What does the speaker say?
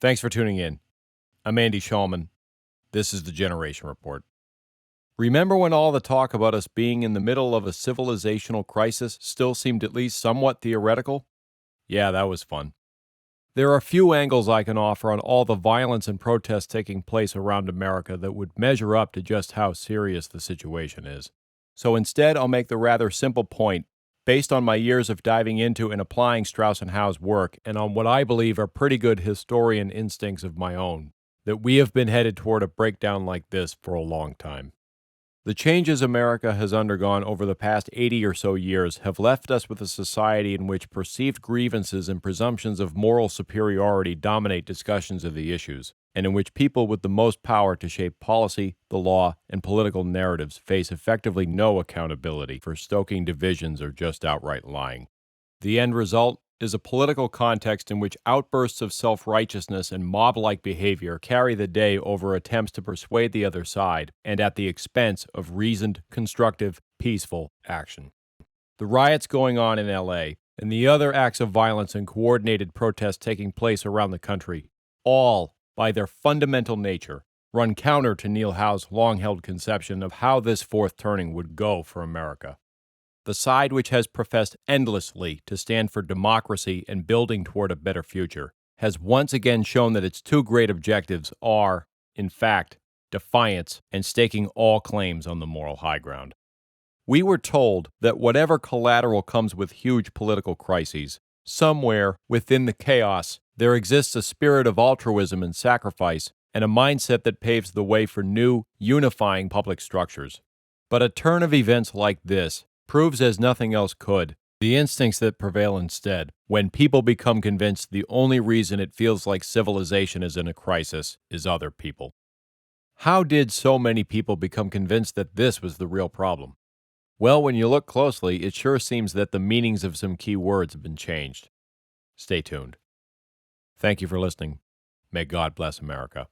Thanks for tuning in. I'm Andy Schulman. This is the Generation Report. Remember when all the talk about us being in the middle of a civilizational crisis still seemed at least somewhat theoretical? Yeah, that was fun. There are few angles I can offer on all the violence and protests taking place around America that would measure up to just how serious the situation is. So instead, I'll make the rather simple point, based on my years of diving into and applying Strauss and Howe's work, and on what I believe are pretty good historian instincts of my own, that we have been headed toward a breakdown like this for a long time. The changes America has undergone over the past 80 or so years have left us with a society in which perceived grievances and presumptions of moral superiority dominate discussions of the issues, and in which people with the most power to shape policy, the law, and political narratives face effectively no accountability for stoking divisions or just outright lying. The end result is a political context in which outbursts of self-righteousness and mob-like behavior carry the day over attempts to persuade the other side, and at the expense of reasoned, constructive, peaceful action. The riots going on in LA, and the other acts of violence and coordinated protests taking place around the country, all, by their fundamental nature, run counter to Neil Howe's long-held conception of how this fourth turning would go for America. The side which has professed endlessly to stand for democracy and building toward a better future has once again shown that its two great objectives are, in fact, defiance and staking all claims on the moral high ground. We were told that whatever collateral comes with huge political crises, somewhere within the chaos there exists a spirit of altruism and sacrifice and a mindset that paves the way for new, unifying public structures. But a turn of events like this proves as nothing else could the instincts that prevail instead when people become convinced the only reason it feels like civilization is in a crisis is other people. How did so many people become convinced that this was the real problem? Well, when you look closely, it sure seems that the meanings of some key words have been changed. Stay tuned. Thank you for listening. May God bless America.